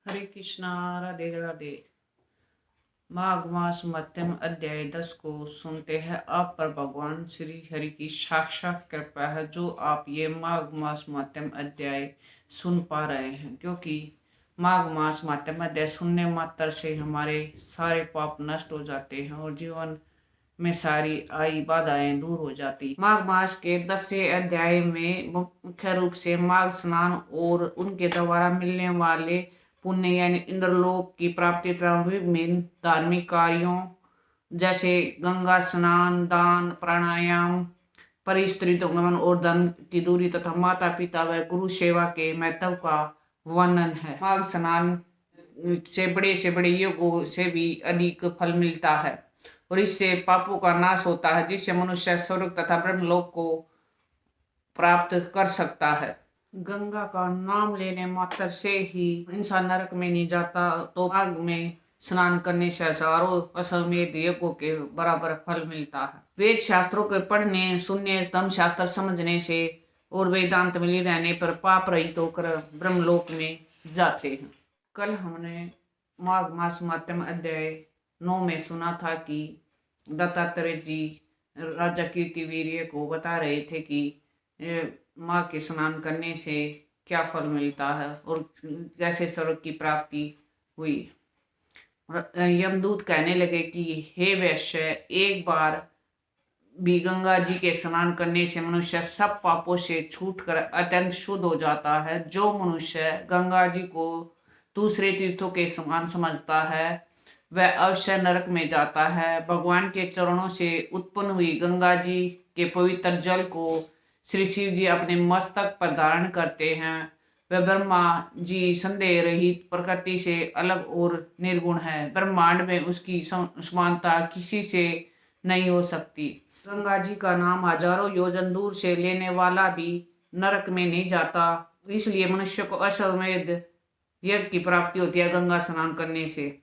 हरे कृष्णा। राधे राधे। माघ मास मध्यम अध्याय 10 को सुनते हैं। आप पर भगवान श्री हरि की साक्षात कृपा है जो आप ये माघ मास मध्यम अध्याय सुन पा रहे हैं, क्योंकि माघ मास मध्यम अध्याय सुनने मात्र से हमारे सारे पाप नष्ट हो जाते हैं और जीवन में सारी आई बाधाएं दूर हो जाती। माघ मास के 10वें अध्याय में मुख्य रूप से माघ स्नान और उनके द्वारा मिलने वाले पुण्य यानी इंद्रलोक की प्राप्ति तथा विभिन्न धार्मिक कार्यों जैसे गंगा स्नान, दान, प्राणायाम, परिस्त्री गमन और धन की दूरी तथा माता पिता व गुरु सेवा के महत्व का वर्णन है। माघ स्नान से बड़े योगों से भी अधिक फल मिलता है और इससे पापों का नाश होता है, जिससे मनुष्य स्वर्ग तथा ब्रह्मलोक को प्राप्त कर सकता है। गंगा का नाम लेने मात्र से ही इंसान नरक में नहीं जाता, तो माघ में स्नान करने से हजारों अश्वमेध यज्ञों के बराबर फल मिलता है। वेद शास्त्रों के पढ़ने, सुनने, धर्म शास्त्र समझने से और वेदांत में लीन रहने पर पाप रहित होकर ब्रह्मलोक में जाते हैं। कल हमने माघ मास मध्यम अध्याय 9 में सुना था कि दत्तात्रेय जी राजा कीर्तिवीर्य को बता रहे थे कि माँ के स्नान करने से क्या फल मिलता है और कैसे स्वर्ग की प्राप्ति हुई। यमदूत कहने लगे कि हे वैश्य, एक बार भी गंगा जी के स्नान करने से मनुष्य सब पापों से छूटकर अत्यंत शुद्ध हो जाता है। जो मनुष्य गंगा जी को दूसरे तीर्थों के समान समझता है वह अवश्य नरक में जाता है। भगवान के चरणों से उत्पन्न हुई गंगा जी के पवित्र जल को श्री शिव जी अपने मस्तक पर धारण करते हैं। वह ब्रह्मा जी संदेह रहित प्रकृति से अलग और निर्गुण है। ब्रह्मांड में उसकी समानता किसी से नहीं हो सकती। गंगा जी का नाम हजारों योजन दूर से लेने वाला भी नरक में नहीं जाता, इसलिए मनुष्य को अश्वमेध यज्ञ की प्राप्ति होती है गंगा स्नान करने से।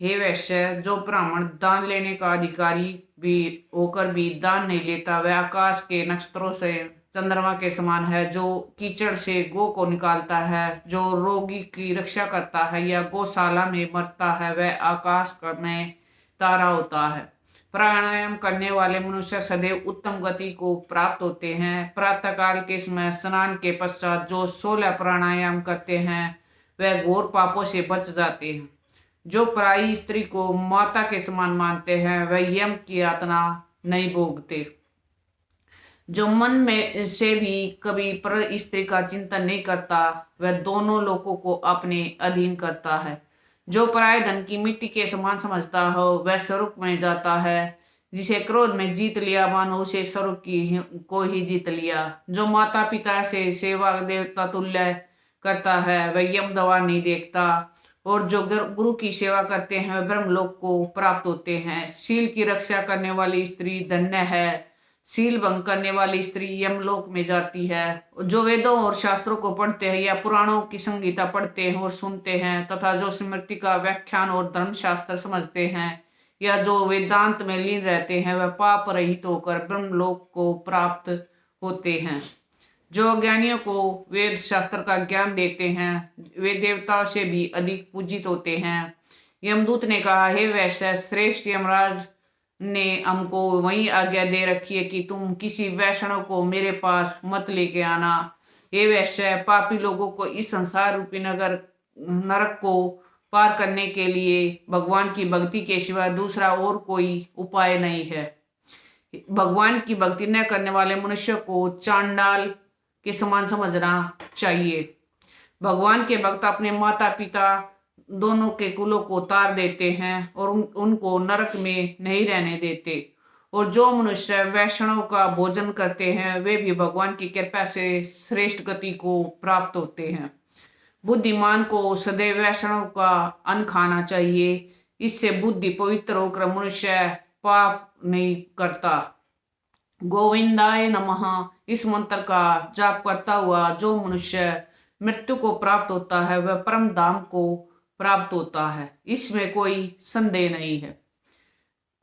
हे वैश्य, जो ब्राह्मण दान लेने का अधिकारी भी होकर भी दान नहीं लेता वह आकाश के नक्षत्रों से चंद्रमा के समान है। जो कीचड़ से गौ को निकालता है, जो रोगी की रक्षा करता है या गौशाला में मरता है वह आकाश में तारा होता है। प्राणायाम करने वाले मनुष्य सदैव उत्तम गति को प्राप्त होते हैं। प्रातःकाल के समय स्नान के पश्चात जो 16 प्राणायाम करते हैं वह घोर पापों से बच जाते हैं। जो पराई स्त्री को माता के समान मानते हैं वह यम की यातना नहीं भोगते। जो मन में से भी कभी पर स्त्री का चिंतन नहीं करता वह दोनों लोगों को अपने अधीन करता है। जो पराये धन की मिट्टी के समान समझता हो वह स्वर्ग में जाता है। जिसे क्रोध में जीत लिया मानो उसे स्वर्ग को ही जीत लिया। जो माता पिता से सेवा देवता तुल्य करता है वह यम दवा नहीं देखता और जो गुरु की सेवा करते हैं वह ब्रह्मलोक को प्राप्त होते हैं। शील की रक्षा करने वाली स्त्री धन्य है। शील भंग करने वाली स्त्री यमलोक में जाती है। जो वेदों और शास्त्रों को पढ़ते हैं या पुराणों की संगीता पढ़ते हैं और सुनते हैं तथा जो स्मृति का व्याख्यान और धर्म शास्त्र समझते हैं या जो वेदांत में लीन रहते हैं वह पाप रहित होकर ब्रह्मलोक को प्राप्त होते हैं। जो अज्ञानियों को वेद शास्त्र का ज्ञान देते हैं वे देवताओं से भी अधिक पूजित होते हैं। यमदूत ने कहा, हे वैश्य श्रेष्ठ यमराज ने हमको वही आज्ञा दे रखी है कि तुम किसी वैष्णव को मेरे पास मत लेके आना। हे वैश्य, पापी लोगों को इस संसार रूपी नरक को पार करने के लिए भगवान की भक्ति के सिवा दूसरा और कोई उपाय नहीं है। भगवान की भक्ति न करने वाले मनुष्य को चांडाल के समान समझना चाहिए। भगवान के भक्त अपने माता पिता दोनों के कुलों को तार देते हैं और उनको नरक में नहीं रहने देते। और जो मनुष्य वैष्णव का भोजन करते हैं वे भी भगवान की कृपा से श्रेष्ठ गति को प्राप्त होते हैं। बुद्धिमान को सदैव वैष्णव का अन्न खाना चाहिए। इससे बुद्धि पवित्र होकर मनुष्य पाप नहीं करता। गोविंदाय नमः इस मंत्र का जाप करता हुआ जो मनुष्य मृत्यु को प्राप्त होता है वह परम धाम को प्राप्त होता है, इसमें कोई संदेह नहीं है।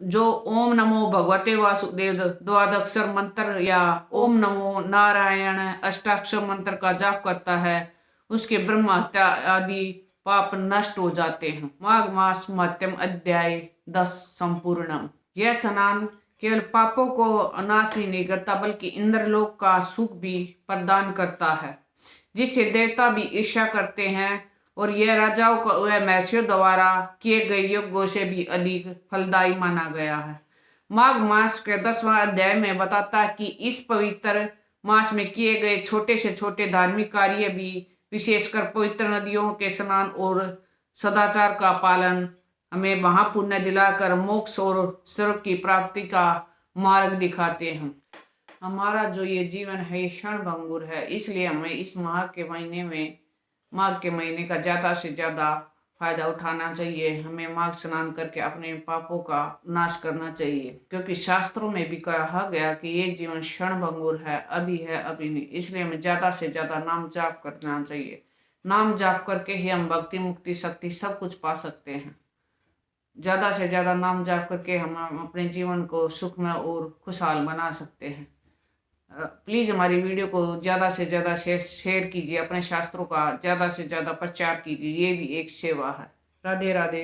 जो ओम नमो भगवते वासुदेव द्वादक्षर मंत्र या ओम नमो नारायण अष्टाक्षर मंत्र का जाप करता है उसके ब्रह्म हत्या आदि पाप नष्ट हो जाते हैं। माघ मास महत्तम अध्याय 10 संपूर्णम। यह स्नान केवल पापों को नाश ही नहीं करता बल्कि इंद्रलोक का सुख भी प्रदान करता है, जिससे देवता भी ईर्ष्या करते हैं, और यह राजाओं को व महर्षियों द्वारा किए गए यज्ञों से भी अधिक फलदायी माना गया है। माघ मास के 10वां अध्याय में बताता है कि इस पवित्र मास में किए गए छोटे से छोटे धार्मिक कार्य भी, विशेषकर पवित्र नदियों के स्नान और सदाचार का पालन, हमें महापुण्य दिलाकर मोक्ष और स्वर्ग की प्राप्ति का मार्ग दिखाते हैं। हमारा जो ये जीवन है ये क्षण भंगुर है, इसलिए हमें इस माघ के महीने का ज़्यादा से ज़्यादा फायदा उठाना चाहिए। हमें माघ स्नान करके अपने पापों का नाश करना चाहिए, क्योंकि शास्त्रों में भी कहा गया कि ये जीवन क्षण भंगुर है, अभी नहीं। इसलिए हमें ज़्यादा से ज़्यादा नाम जाप करना चाहिए। नाम जाप करके ही हम भक्ति, मुक्ति, शक्ति सब कुछ पा सकते हैं। ज़्यादा से ज़्यादा नाम जाप करके हम अपने जीवन को सुखमय और खुशहाल बना सकते हैं। प्लीज़ हमारी वीडियो को ज़्यादा से ज़्यादा शेयर कीजिए, अपने शास्त्रों का ज़्यादा से ज़्यादा प्रचार कीजिए, ये भी एक सेवा है। राधे राधे।